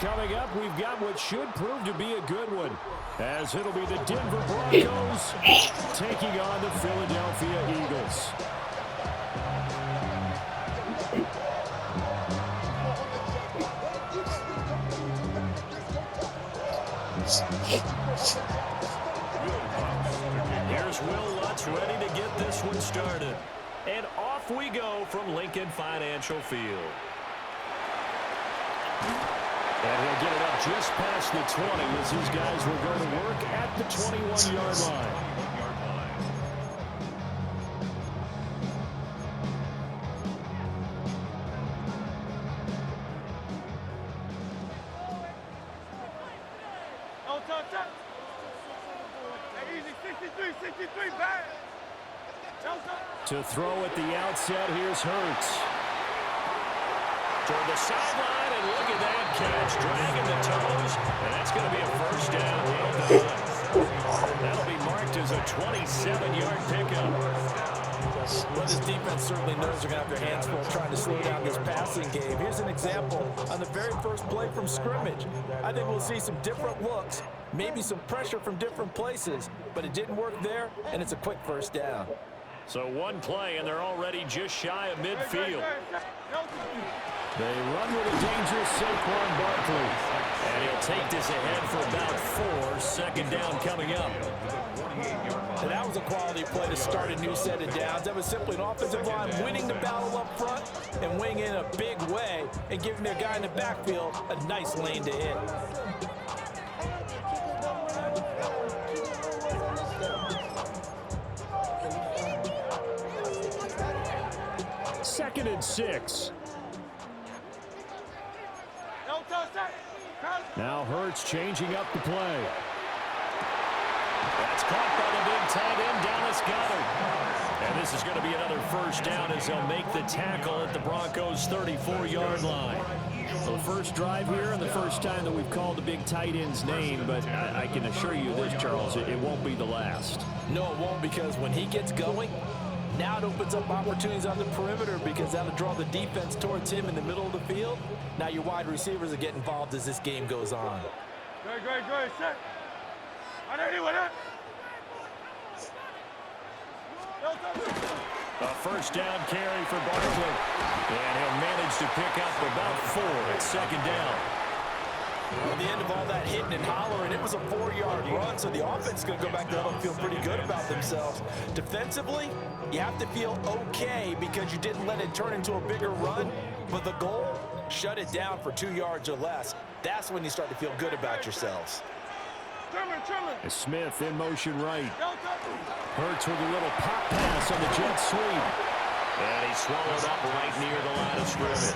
Coming up, we've got what should prove to be a good one, as it'll be the Denver Broncos taking on the Philadelphia Eagles. Here's Will Lutz ready to get this one started. And off we go from Lincoln Financial Field. And he'll get it up just past the 20 as these guys will go to work at the 21-yard line. To throw at the outset, here's Hurts. Toward the sideline, and look at that catch, dragging the toes, and that's going to be a first down. That'll be marked as a 27-yard pickup. Well, this defense certainly knows they're going to have their hands full trying to slow down this passing game. Here's an example on the very first play from scrimmage. I think we'll see some different looks, maybe some pressure from different places, but it didn't work there, and it's a quick first down. So one play, and they're already just shy of midfield. They run with a dangerous Saquon Barkley. And he'll take this ahead for about 4. Second down coming up. And that was a quality play to start a new set of downs. That was simply an offensive line winning the battle up front and winning in a big way and giving their guy in the backfield a nice lane to hit. Second and 6. Now Hurts changing up the play. That's caught by the big tight end, Dallas Goedert. And this is going to be another first down as they'll make the tackle at the Broncos' 34-yard line. So the first drive here and the first time that we've called the big tight end's name, but I can assure you this, Charles, it won't be the last. No, it won't, because when he gets going, now it opens up opportunities on the perimeter because that'll draw the defense towards him in the middle of the field. Now your wide receivers will get involved as this game goes on. Good, set. A first down carry for Barkley. And he'll manage to pick up about 4 at second down. At the end of all that hitting and hollering, it was a 4-yard run, so the offense is going to go back there and feel pretty good about themselves. Defensively, you have to feel okay because you didn't let it turn into a bigger run, but the goal, shut it down for 2 yards or less. That's when you start to feel good about yourselves. Smith in motion right. Hurts with a little pop pass on the jet sweep. And he's swallowed up right near the line of scrimmage.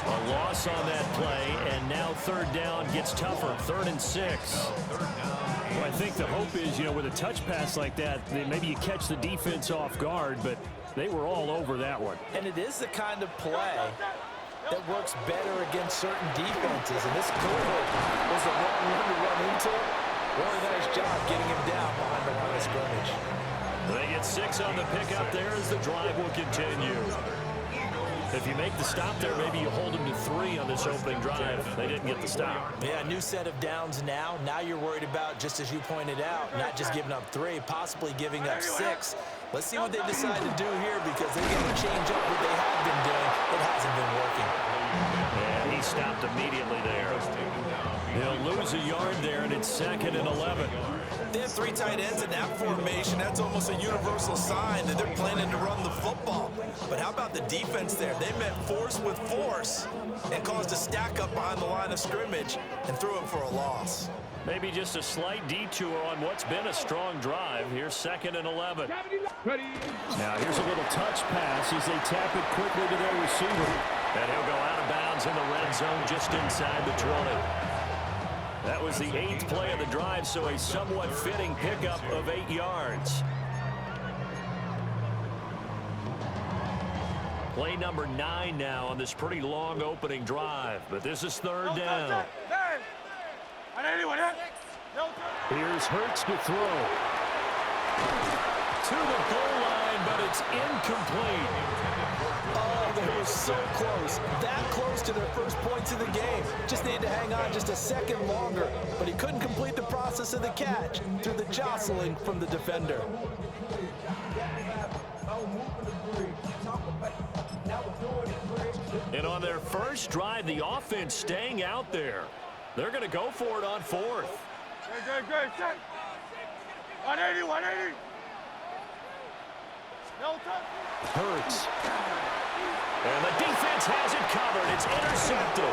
A loss on that play, and now third down gets tougher. 3rd and 6. Well, I think the hope is, with a touch pass like that, maybe you catch the defense off guard, but they were all over that one. And it is the kind of play that works better against certain defenses, and this cohort was the wrong one to run into. Really nice job getting him down behind the line of scrimmage. They get 6 on the pickup there as the drive will continue. If you make the stop there, maybe you hold them to 3 on this opening drive. They didn't get the stop. Yeah, new set of downs now. Now you're worried about, just as you pointed out, not just giving up 3, possibly giving up 6. Let's see what they decide to do here because they're going to change up what they have been doing. It hasn't been working. And he stopped immediately there. He'll lose a yard there, and it's 2nd and 11. They have 3 tight ends in that formation. That's almost a universal sign that they're planning to run the football. But how about the defense there? They met force with force and caused a stack up behind the line of scrimmage and threw it for a loss. Maybe just a slight detour on what's been a strong drive. Here's 2nd and 11. Now here's a little touch pass as they tap it quickly to their receiver. And he'll go out of bounds in the red zone just inside the 20. That was the 8th play of the drive, so a somewhat fitting pickup of 8 yards. Play number 9 now on this pretty long opening drive, but this is 3rd down. Here's Hurts to throw. To the goal line, but it's incomplete. Oh, It was so close, that close to their first points of the game. Just needed to hang on just a second longer, but he couldn't complete the process of the catch through the jostling from the defender. And on their first drive, the offense staying out there. They're going to go for it on fourth. Good, set. 180, 180. No touch. Hurts. And the defense has it covered. It's intercepted.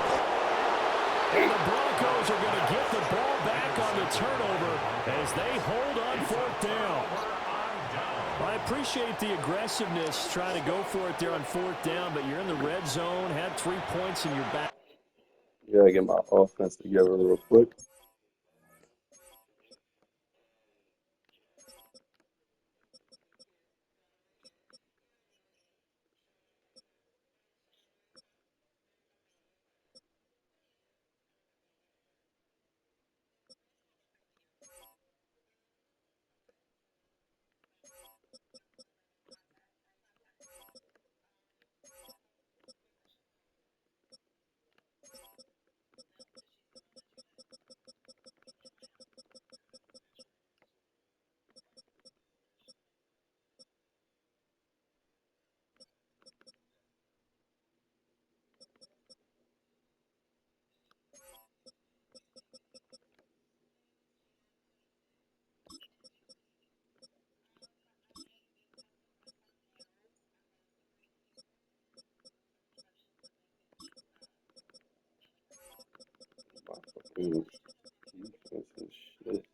And the Broncos are going to get the ball back on the turnover as they hold on fourth down. I appreciate the aggressiveness trying to go for it there on fourth down, but you're in the red zone, had 3 points in your back. Gotta get my offense together real quick. My fucking defense is shit.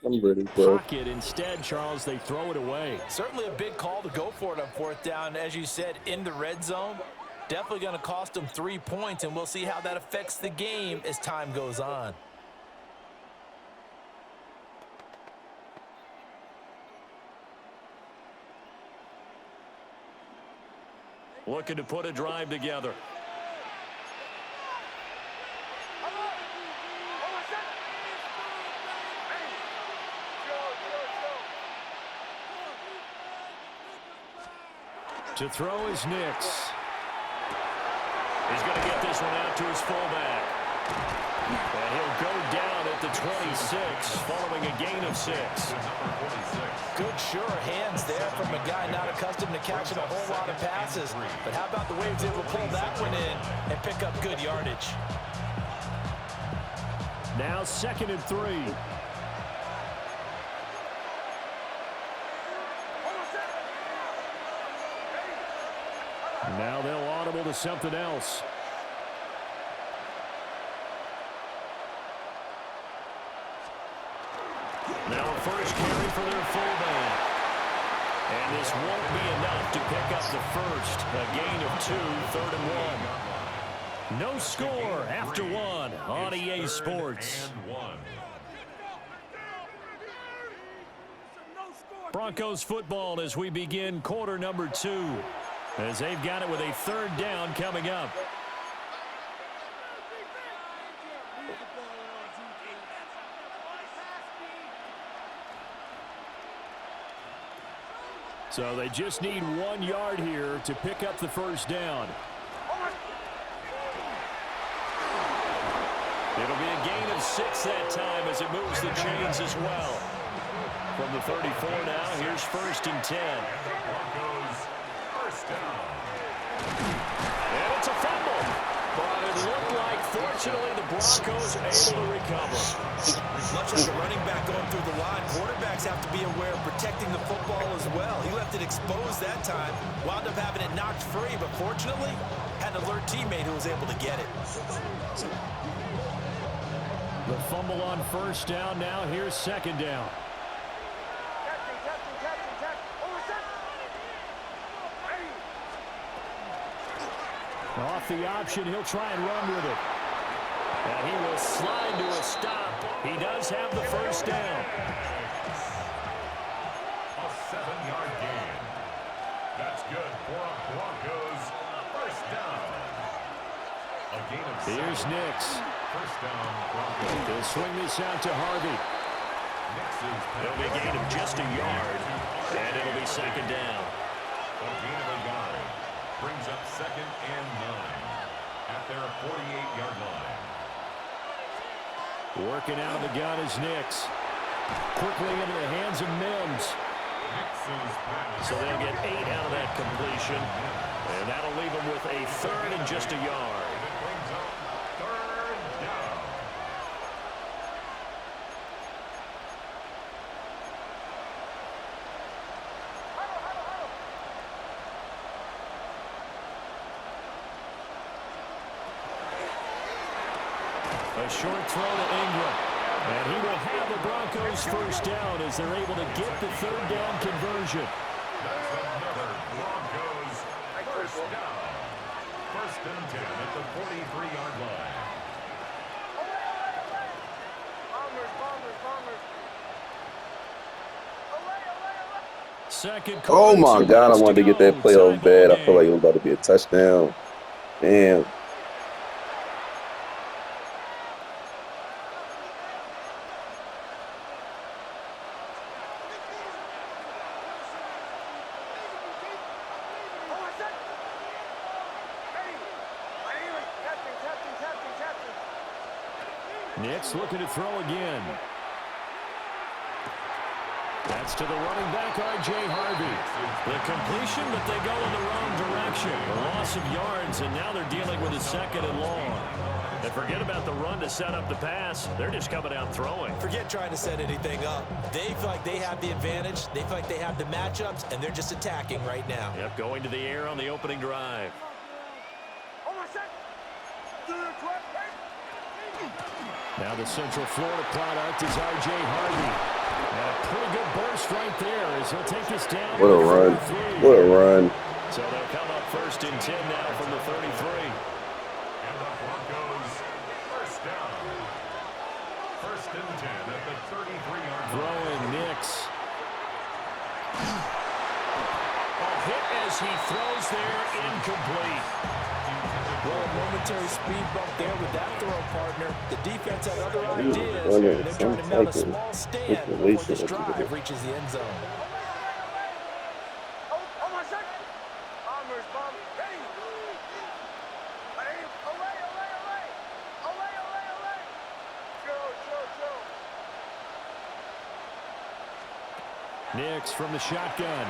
I'm ready, bro. Pocket instead, Charles, they throw it away. Certainly a big call to go for it on fourth down. As you said, in the red zone, definitely going to cost them 3 points, and we'll see how that affects the game as time goes on. Looking to put a drive together. To throw is Nix. He's going to get this one out to his fullback. And he'll go down at the 26, following a gain of 6. Good, sure hands there from a guy not accustomed to catching a whole lot of passes. But how about the way he was able to pull that one in and pick up good yardage? Now 2nd and 3. Now they'll audible to something else. Now a first carry for their fullback. And this won't be enough to pick up the first. A gain of 2, 3rd and 1. No score after 1 on EA Sports. Broncos football as we begin quarter number 2. As they've got it with a 3rd down coming up. So they just need 1 yard here to pick up the first down. It'll be a gain of 6 that time as it moves the chains as well. From the 34 now, here's 1st and 10. And it's a fumble. But it looked like, fortunately, the Broncos are able to recover. Much like a running back going through the line, quarterbacks have to be aware of protecting the football as well. He left it exposed that time, wound up having it knocked free, but fortunately, had an alert teammate who was able to get it. The fumble on 1st down. Now here's 2nd down. Off the option, he'll try and run with it. And he will slide to a stop. He does have the first down. Broncos, first down. A gain of 7. Here's Nix. First down, Broncos. He'll swing this out to Harvey. It'll be a gain of just a yard, and it'll be second down. A gain of a yard brings up 2nd and 9 at their 48-yard line. Working out of the gun is Nix. Quickly into the hands of Mims. So they'll get 8 out of that completion. And that'll leave them with a 3rd and just a yard. It brings up 3rd down. A short throw to Ingram. And he will have the Broncos first down as they're able to get the 3rd down conversion. That's another Broncos first down. 1st and 10 at the 43-yard line. Second. Oh my God, I wanted to get that play off bad. I feel like it was about to be a touchdown. Damn. Nix looking to throw again. That's to the running back, R.J. Harvey. The completion, but they go in the wrong direction. A loss of yards, and now they're dealing with a 2nd and long. And forget about the run to set up the pass. They're just coming out throwing. Forget trying to set anything up. They feel like they have the advantage. They feel like they have the matchups, and they're just attacking right now. Yep, going to the air on the opening drive. Now the Central Florida product is R.J. Harvey. And a pretty good burst right there as he'll take this down. What a run. What a run. So they'll come up 1st and 10 now from the 33. And the Broncos first down. 1st and 10 at the 33-yard line. Throwing Nix. A hit as he throws there, incomplete. Well, a momentary speed bump there with that throw, partner. The defense had other ideas. They're trying to mount a small stand before this drive reaches the end zone. Nix from the shotgun.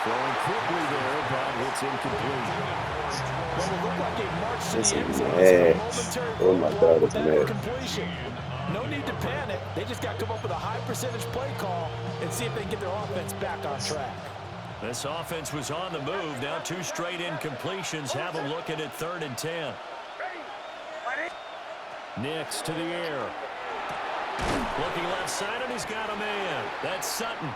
Throwing quickly there, but it's incomplete. Well, it looked like they marched to This the is end zone. mad. Oh my God, it's mad. Completion. No need to panic. They just got to come up with a high percentage play call and see if they can get their offense back on track. This offense was on the move. Now 2 straight incompletions. Have them looking at 3rd and 10. Nix to the air. Looking left side, and he's got a man. That's Sutton.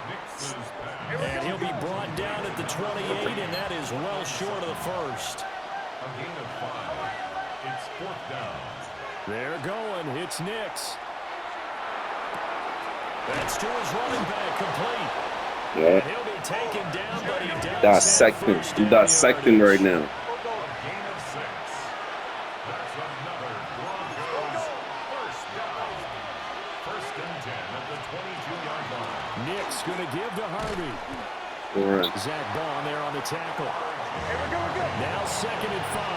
And he'll be brought down at the 28, and that is well short of the 1st. A gain of 5. It's 4th down. They're going. It's Nix. That's to his running back, complete. Yeah. And he'll be taken down, but he does have first down Dissecting right now. A gain of 6. That's another Broncos first down. 1st and 10 at the 22-yard line. Nix going to give to Harvey. All right. Zach Bond there on the tackle. Now 2nd and 5.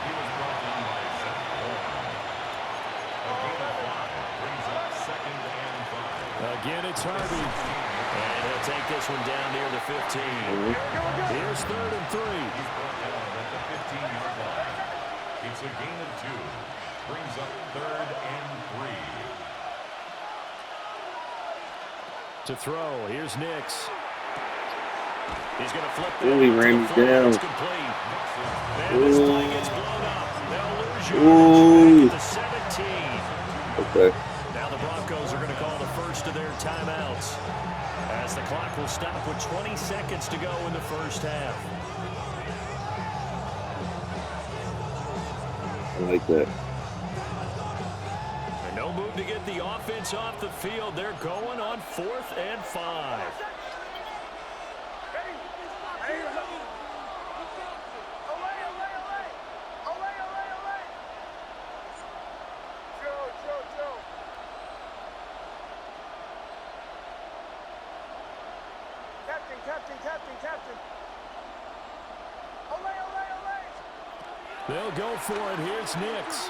He was brought down by Zach Bond. A gain of 5 brings up 2nd and 5. Again, it's Harvey. And he'll take this one down near the 15. Here's 3rd and 3. He's brought down at the 15-yard line. It's a gain of 2. Brings up 3rd and 3. To throw, here's Nix. He's going to flip Ooh, he ran me down. It's complete. And this play gets blown up. They'll lose Ooh. yards back at the 17. Okay. Now the Broncos are going to call the first of their timeouts, as the clock will stop with 20 seconds to go in the first half. I like that. And no move to get the offense off the field. They're going on 4th and 5. They'll go for it. Here's Nix.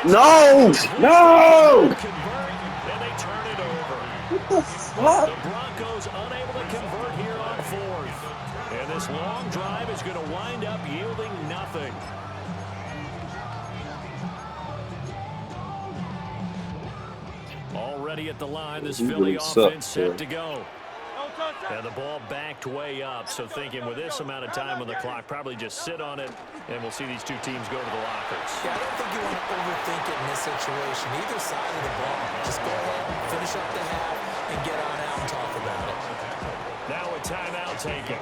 No! No! And they turn it over. What the fuck? The Broncos unable to convert here on fourth. And this long drive is going to wind up yielding nothing. Already at the line, this Philly offense set to go. And the ball backed way up, so thinking with this amount of time on the clock, probably just sit on it, and we'll see these two teams go to the lockers. Yeah, I don't think you want to overthink it in this situation. Either side of the ball. Just go ahead, finish up the half, and get on out and talk about it. Now a timeout taken.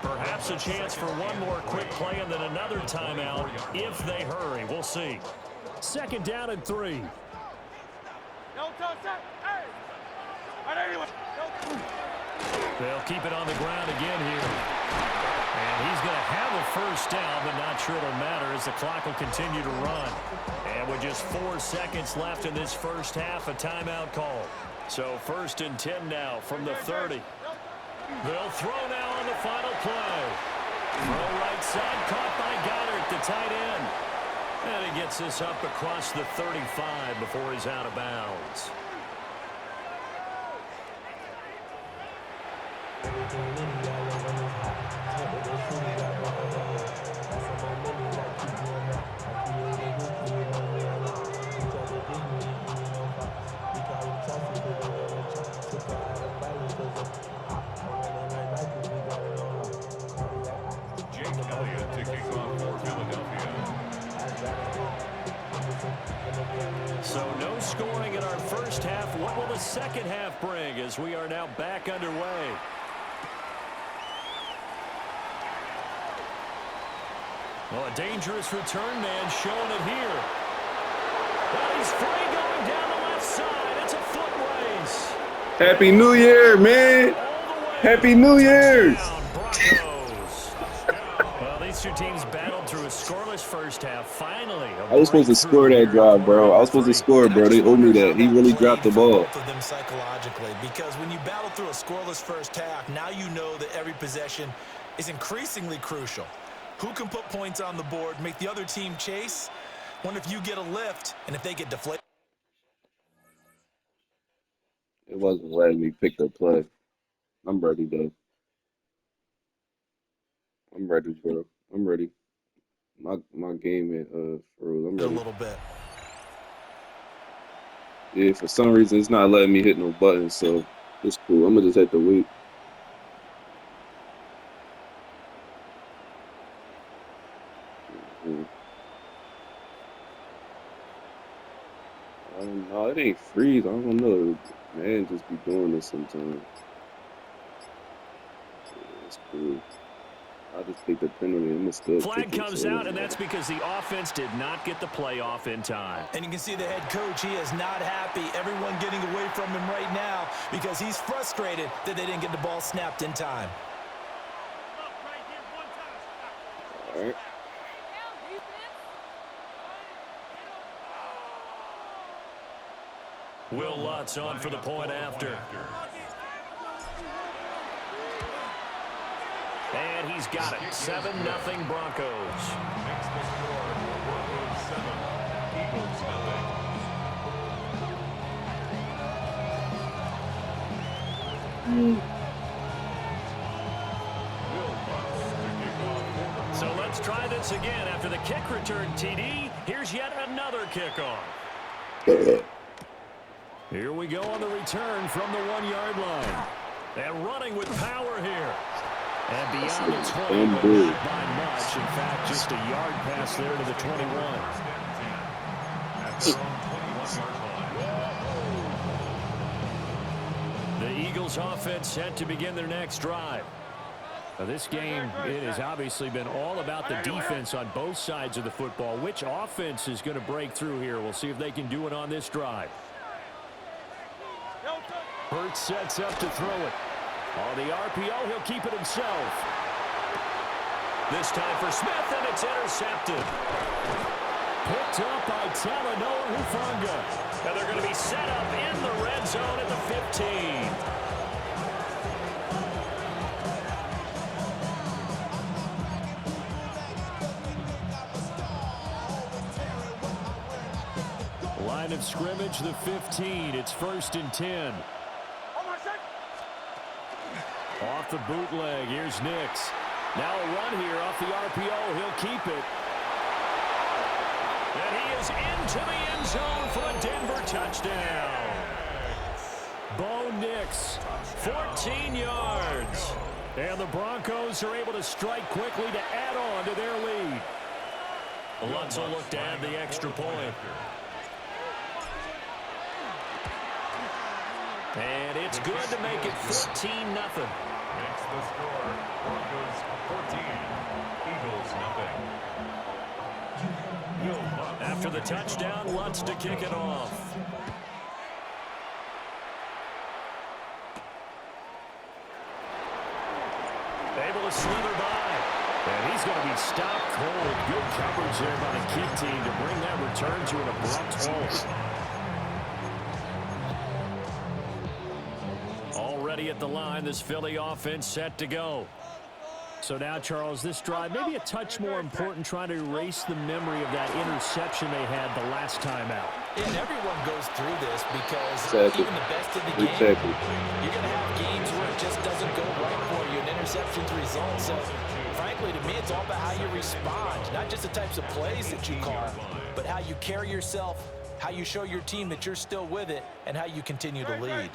Perhaps a chance for one more quick play and then another timeout if they hurry. We'll see. 2nd down and 3. They'll keep it on the ground again here. And he's going to have a first down, but not sure it'll matter as the clock will continue to run. And with just 4 seconds left in this first half, a timeout call. So 1st and 10 now from the 30. They'll throw now on the final play. Throw right side, caught by Goddard, the tight end. And he gets this up across the 35 before he's out of bounds. So no scoring in our first half. What will the second half bring as we are now back underway? Well, a dangerous return man showing it here. Well, he's free going down the left side. It's a foot race. Happy New Year, man. Happy New Year's. Well, these two teams battled through a scoreless first half. Finally, I was supposed to score that drive, bro. I was supposed to score, bro. They owe me that. He really dropped the ball. Both of them psychologically, because when you battle through a scoreless first half, now you know that every possession is increasingly crucial. Who can put points on the board, make the other team chase? Wonder if you get a lift and if they get deflated. It wasn't letting me pick the play. I'm ready, though. I'm ready, bro. I'm ready. My game is froze. I'm A ready. little bit. Yeah, for some reason it's not letting me hit no buttons, so it's cool. I'm gonna just have to wait. I don't know. It ain't freeze. I don't know. Man, just be doing this sometimes. Yeah, it's cool. I'll just take the penalty. I'm gonna still Flag kick it, comes so out, and that's because the offense did not get the play off in time. And you can see the head coach, he is not happy. Everyone getting away from him right now because he's frustrated that they didn't get the ball snapped in time. All right. Will Lutz on for the point after. And he's got it. 7-0 Broncos. Makes the score Broncos 7, Eagles 0. So let's try this again. After the kick return, TD, here's yet another kickoff. Here we go on the return from the 1-yard line. And running with power here. And beyond the 20, but not by much. In fact, just a yard pass there to the 21. The Eagles offense set to begin their next drive. Now, this game, it has obviously been all about the defense on both sides of the football. Which offense is going to break through here? We'll see if they can do it on this drive. Hurts sets up to throw it. On the RPO, he'll keep it himself. This time for Smith, and it's intercepted. Picked up by Talanoa Hufanga. And they're going to be set up in the red zone at the 15. line of scrimmage, the 15. It's 1st and 10. Off the bootleg, here's Nix. Now a run here off the RPO. He'll keep it. And he is into the end zone for a Denver touchdown. Bo Nix, 14 yards. And the Broncos are able to strike quickly to add on to their lead. Lutz will look to add the extra point. And it's good to make it 14-0. Makes the score. Broncos 14, Eagles nothing. After the touchdown, Lutz to kick it off. Able to slither by. And he's going to be stopped cold. Good coverage there by the kick team to bring that return to an abrupt halt. Already at the line, this Philly offense set to go. So now, Charles, this drive maybe a touch more important, trying to erase the memory of that interception they had the last time out. And everyone goes through this because Exactly. even the best in the game, Exactly. you're going to have games where it just doesn't go right for you. An interception's the result. So, frankly, to me, it's all about how you respond. Not just the types of plays that you call, but how you carry yourself, how you show your team that you're still with it, and how you continue to lead.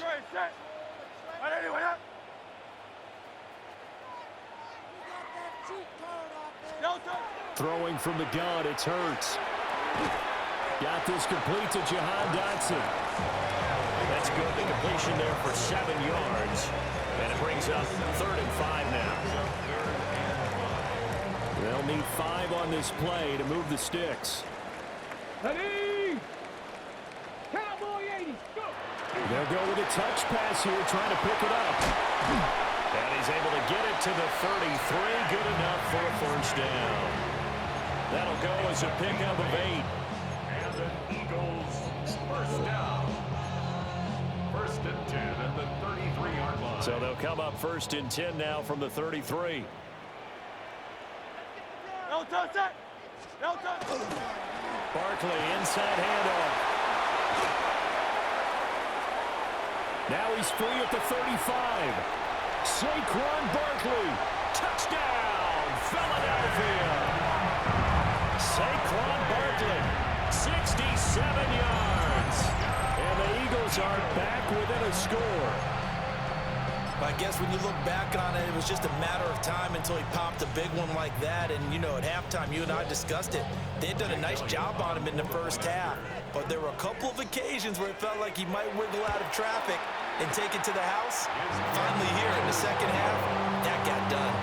Throwing from the gun, it's Hurts. Got this complete to Jahan Dotson. That's good. The completion there for 7 yards. And it brings up 3rd and 5 now. They'll need 5 on this play to move the sticks. Ready? Cowboy 80, go! They'll go with a touch pass here, trying to pick it up. And he's able to get it to the 33. Good enough for a 1st down. That'll go as a pickup of 8. And the Eagles 1st down. 1st and 10 at the 33-yard line. So they'll come up 1st and 10 now from the 33. No touch that! No touch! Barkley inside handoff. Now he's free at the 35. Saquon Barkley. Touchdown, Philadelphia. Saquon Barkley, 67 yards. And the Eagles are back within a score. I guess when you look back on it, it was just a matter of time until he popped a big one like that. And, you know, at halftime, you and I discussed it. They had done a nice job on him in the first half. But there were a couple of occasions where it felt like he might wiggle out of traffic and take it to the house. Finally here in the second half, that got done.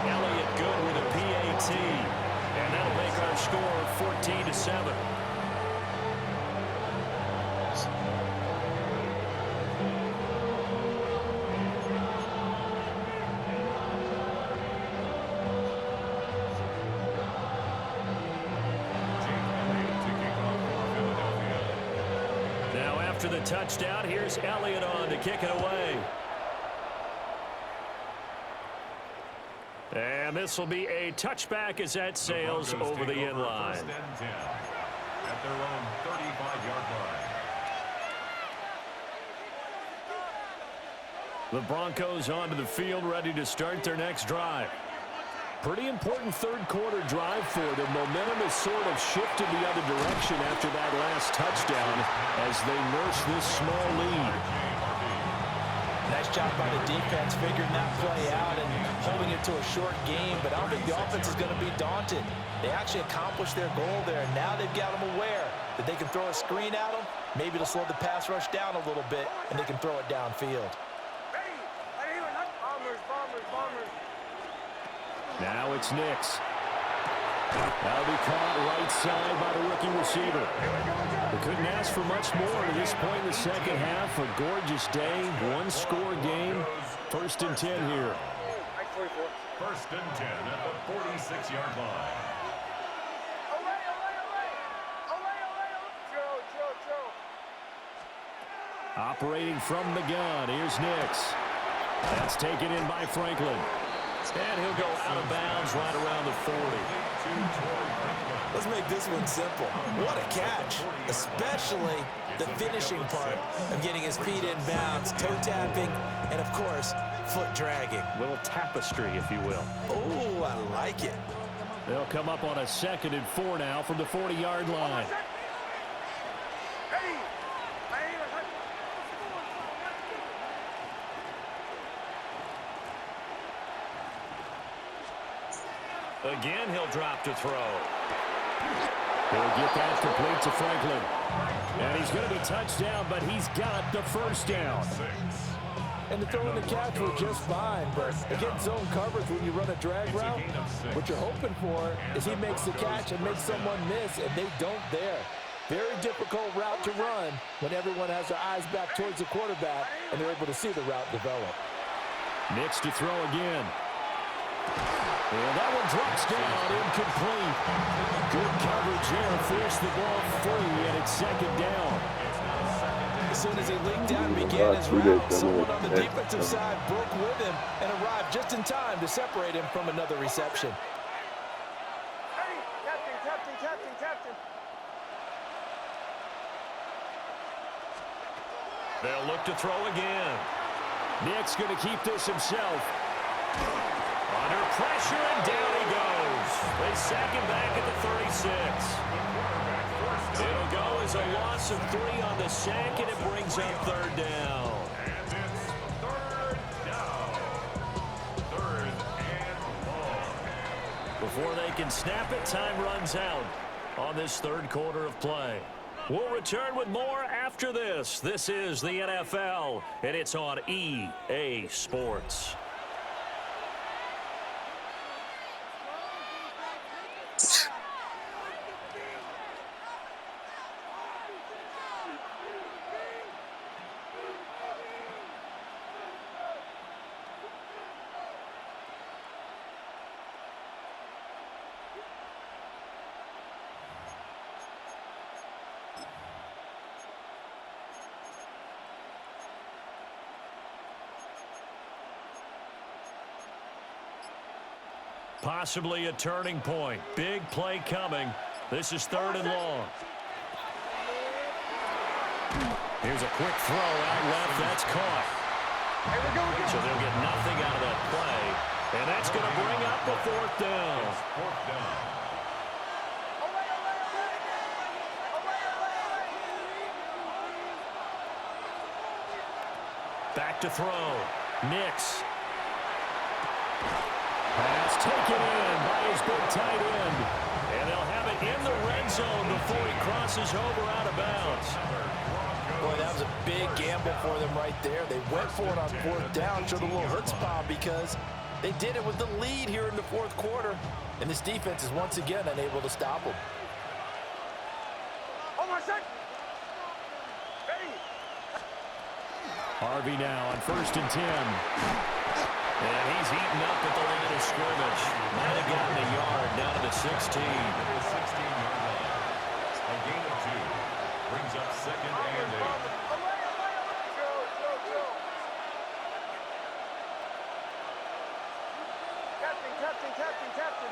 Elliott good with a PAT. And that'll make our score 14-7. Now after the touchdown, here's Elliott on to kick it away. And this will be a touchback as that sails over the end line. 1st and 10 at their own 35-yard line. The Broncos onto the field, ready to start their next drive. Pretty important 3rd quarter drive for them. Momentum has sort of shifted the other direction after that last touchdown as they nurse this small lead. Nice job by the defense figuring that play out and holding it to a short game, but I don't think the offense is going to be daunted. They actually accomplished their goal there. Now they've got them aware that they can throw a screen at them. Maybe it'll slow the pass rush down a little bit, and they can throw it downfield. Now it's Nix. That'll be caught right side by the rookie receiver. They couldn't ask for much more at this point in the second half. A gorgeous day, one-score game. 1st and 10 here. 1st and 10 at the 46-yard line. Operating from the gun, here's Nix. That's taken in by Franklin. And he'll go out of bounds right around the 40. Let's make this one simple. What a catch, especially the finishing part of getting his feet in bounds, toe tapping, and of course, foot dragging. Little tapestry, if you will. Oh, I like it. They'll come up on a 2nd and 4 now from the 40-yard line. Again, he'll drop to throw. He'll get that complete to Franklin. And he's going to be touchdown, but he's got the first down. And the throw and the catch were just fine, but against zone coverage when you run a drag route, what you're hoping for is he makes the catch and makes someone miss, and they don't there. Very difficult route to run when everyone has their eyes back towards the quarterback and they're able to see the route develop. Next to throw again. And that one drops down, incomplete. Good coverage there, forced the ball free, and it's 2nd down. As soon as he leaked down and began his route, someone on the defensive side broke with him and arrived just in time to separate him from another reception. Captain. They'll look to throw again. Nick's going to keep this himself. Under pressure, and down he goes. They sack him back at the 36. It'll go as a loss of 3 on the sack, and it brings up 3rd down. And it's 3rd down. 3rd and long. Before they can snap it, time runs out on this 3rd quarter of play. We'll return with more after this. This is the NFL, and it's on EA Sports. Possibly a turning point. Big play coming. This is 3rd and long. Here's a quick throw out left. That's caught. So they'll get nothing out of that play. And that's going to bring up the 4th down. 4th down. Back to throw. Nix. Pass taken in by his big tight end. And they'll have it in the red zone before he crosses over out of bounds. Boy, that was a big gamble for them right there. They went for it on 4th down, showed a little chutzpah because they did it with the lead here in the 4th quarter. And this defense is once again unable to stop them. Harvey now on 1st and 10. And he's eaten up at the line of scrimmage. Might have gotten a yard down to the 16. The 16-yard line. A gain of 2. Brings up 2nd and 8. Captain.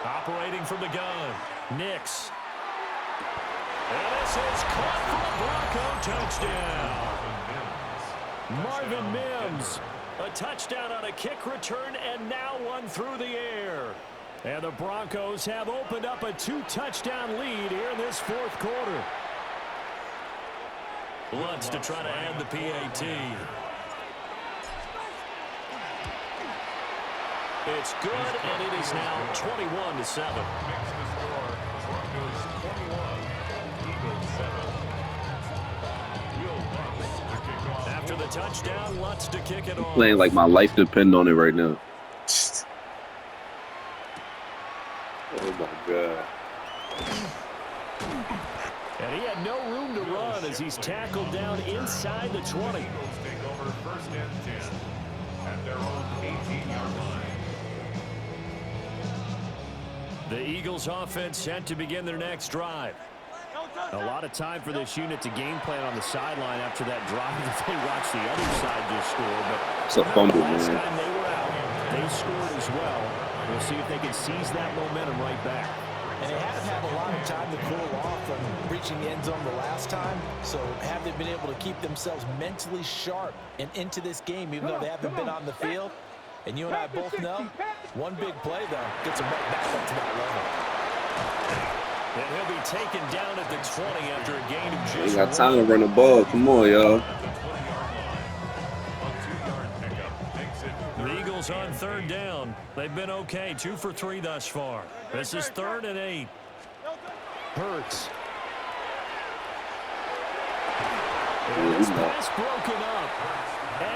Operating from the gun. Nix. And this is caught for a Bronco touchdown. Marvin Mims. A touchdown on a kick return and now one through the air. And the Broncos have opened up a 2-touchdown lead here in this 4th quarter. Lutz to try to add the PAT. It's good, and it is now 21-7. After the touchdown, Lutz to kick it off. Playing like my life depends on it right now. Oh my God. And he had no room to run as he's tackled down inside the 20. Take over 1st and 10 at their own 18-yard line. The Eagles offense set to begin their next drive. A lot of time for this unit to game plan on the sideline after that drive that they watched the other side just score. But It's a fumble, last man. time they were out, they scored as well. We'll see if they can seize that momentum right back. And they haven't had a lot of time to cool off from reaching the end zone the last time. So have they been able to keep themselves mentally sharp and into this game, even though they haven't been on the field? And you and I both know, one big play, though, gets them right back up to that level. And he'll be taken down at the 20 after a gain of just Ain't got time to run the ball. Come on, y'all. The Eagles on third down. They've been okay, 2 for 3 thus far. This is 3rd and 8. Hurts. And this pass broken up.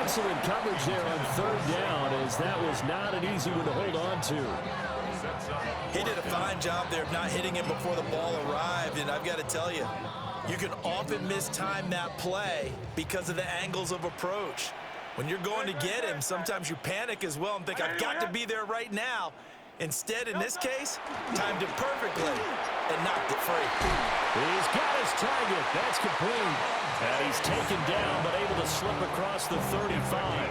Excellent coverage there on 3rd down, as that was not an easy one to hold on to. He did a fine job there of not hitting him before the ball arrived, and I've got to tell you, you can often mistime that play because of the angles of approach. When you're going to get him, sometimes you panic as well and think, I've got to be there right now. Instead, in this case, timed it perfectly and knocked it free. He's got his target. That's complete. And he's taken down, but able to slip across the 35.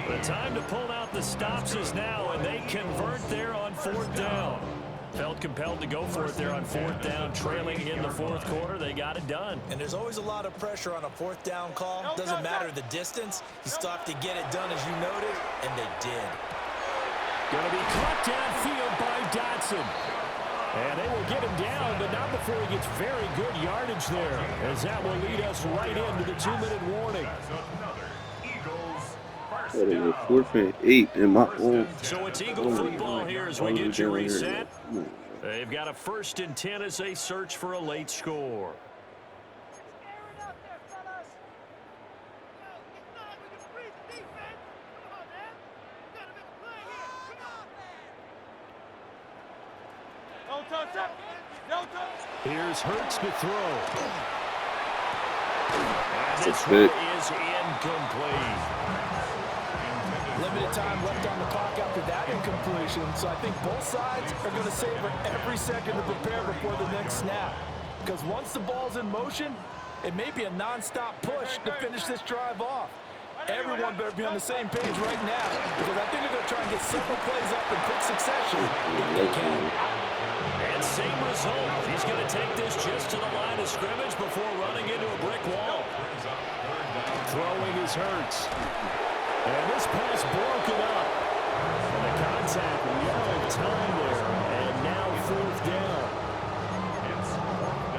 The time to pull out the stops is now, and they convert there on 4th down. Felt compelled to go for it there on 4th down, trailing in the 4th quarter. They got it done. And there's always a lot of pressure on a 4th down call. Doesn't matter the distance. You still have to get it done, as you noted, and they did. Going to be caught downfield by Dotson. And they will get him down, but not before he gets very good yardage there, as that will lead us right into the 2-minute warning. What is it, 4th and 8 in my own. So it's Eagle football here as we get you reset. They've got a 1st and 10 as they search for a late score. Here's Hurts to throw. And this one is incomplete. Limited time left on the clock after that incompletion, so I think both sides are going to savor every second to prepare before the next snap. Because once the ball's in motion, it may be a non-stop push to finish this drive off. Everyone better be on the same page right now, because I think they're going to try and get several plays up in quick succession if they can. And same result. He's going to take this just to the line of scrimmage before running into a brick wall. Throwing is Hurts. And this pass broken up. And the contact, no time there. And now 4th down.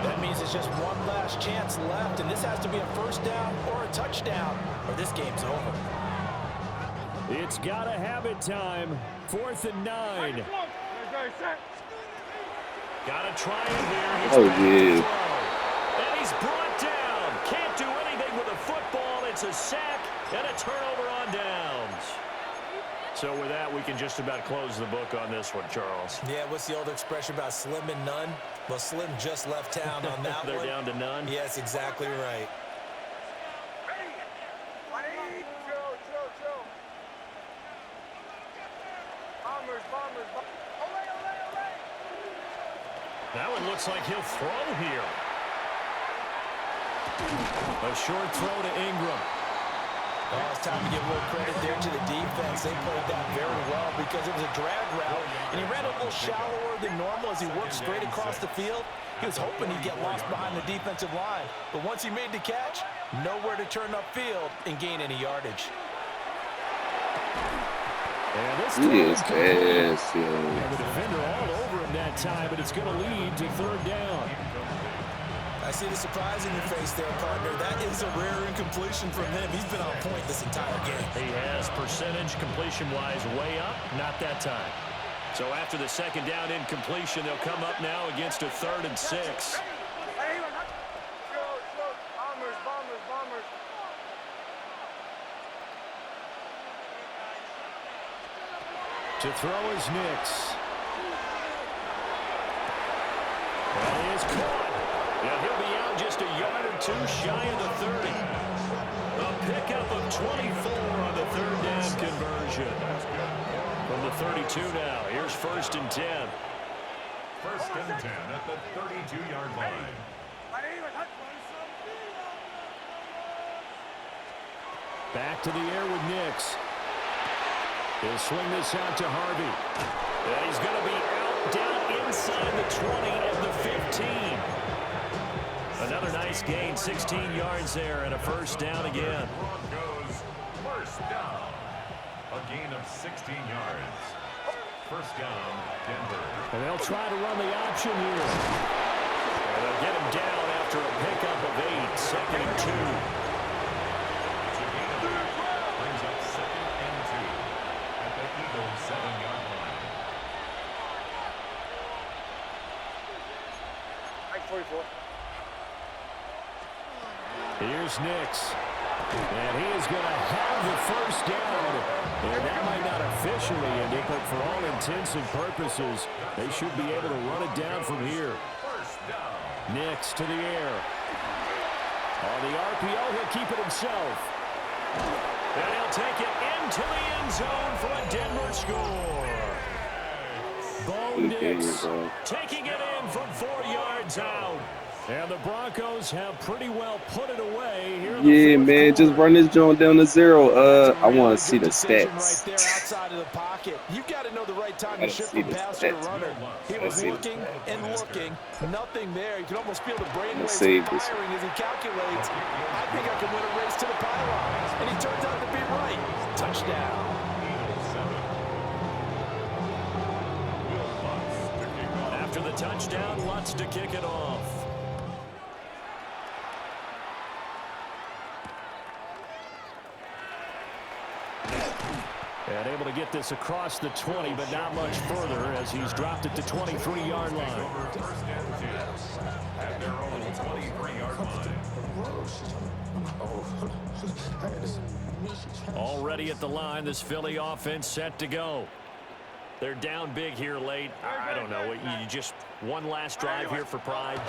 That means it's just one last chance left, and this has to be a 1st down or a touchdown, or this game's over. It's got to have it time. 4th and 9. Got to try it here. Oh, yeah. And he's brought down. Can't do anything with a football. It's a sack and a turnover on downs. So with that, we can just about close the book on this one, Charles. Yeah, what's the old expression about slim and none? Well, Slim just left town on that They're one. down to none? Yes, exactly right. That one looks like he'll throw here. A short throw to Ingram. Oh, it's time to give a little credit there to the defense. They played that very well because it was a drag route, and he ran a little shallower than normal as he worked straight across the field. He was hoping he'd get lost behind the defensive line, but once he made the catch, nowhere to turn upfield and gain any yardage. And this He is time, ass, yo. and the defender all over him that time, but it's going to lead to 3rd down. I see the surprise in your face there, partner. That is a rare incompletion from him. He's been on point this entire game. He has percentage completion-wise way up, not that time. So after the 2nd down incompletion, they'll come up now against a 3rd and 6. To throw is Nix. And he is caught. And he'll be out just a yard or two shy of the 30. A pickup of 24 on the 3rd down conversion. From the 32 now. Here's 1st and 10. 1st and 10 at the 32-yard line. Back to the air with Nix. He'll swing this out to Harvey. And he's going to be out down inside the 20 and the 15. Another nice gain, 16 yards there and a first down again. Broncos first down. A gain of 16 yards. First down, Denver. And they'll try to run the option here. And they'll get him down after a pickup of 8, second and 2. It's a gain of 8. Brings up second and 2 at the Eagles' 7-yard line. Mike 44. Here's Nix. And he is going to have the first down. And that might not officially end it, but for all intents and purposes, they should be able to run it down from here. First down. Nix to the air. On the RPO, he'll keep it himself. And he'll take it into the end zone for a Denver score. Bo Nix taking it in from 4 yards out. And the Broncos have pretty well put it away here. Yeah, man, just run this joint down to 0. I want to see the Right stats. there outside of the pocket. You've got to know the right time to shift from passer to runner. He was looking and looking. Nothing there. You can almost feel the brainwaves firing as he calculates. I think I can win a race to the pylon. And he turns out to be right. Touchdown. After the touchdown, Lutz to kick it off. And able to get this across the 20, but not much further as he's dropped it to 23-yard line. First and 10 at their own 23-yard line. Already at the line, this Philly offense set to go. They're down big here late. I don't know. You just one last drive here for pride.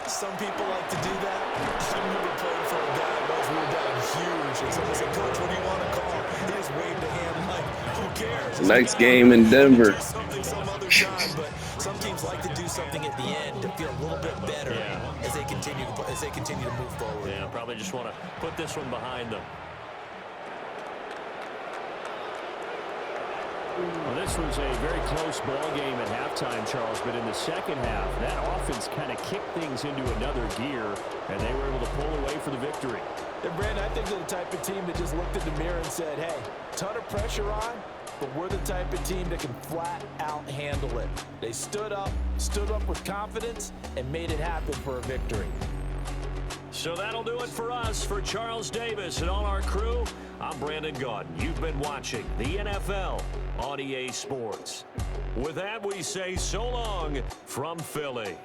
Some people like to do that. I remember playing for a guy once we were down huge. And someone said, Coach, what do you want to call? He just waved a hand like, who cares? Next game in Denver. Something some other time, but some teams like to do something at the end to feel a little bit better as they continue to move forward. Yeah, probably just want to put this one behind them. Well, this was a very close ball game at halftime, Charles, but in the second half, that offense kind of kicked things into another gear, and they were able to pull away for the victory. And Brandon, I think they're the type of team that just looked in the mirror and said, hey, ton of pressure on, but we're the type of team that can flat out handle it. They stood up with confidence, and made it happen for a victory. So that'll do it for us. For Charles Davis and all our crew, I'm Brandon Gaudin. You've been watching the NFL on EA Sports. With that, we say so long from Philly.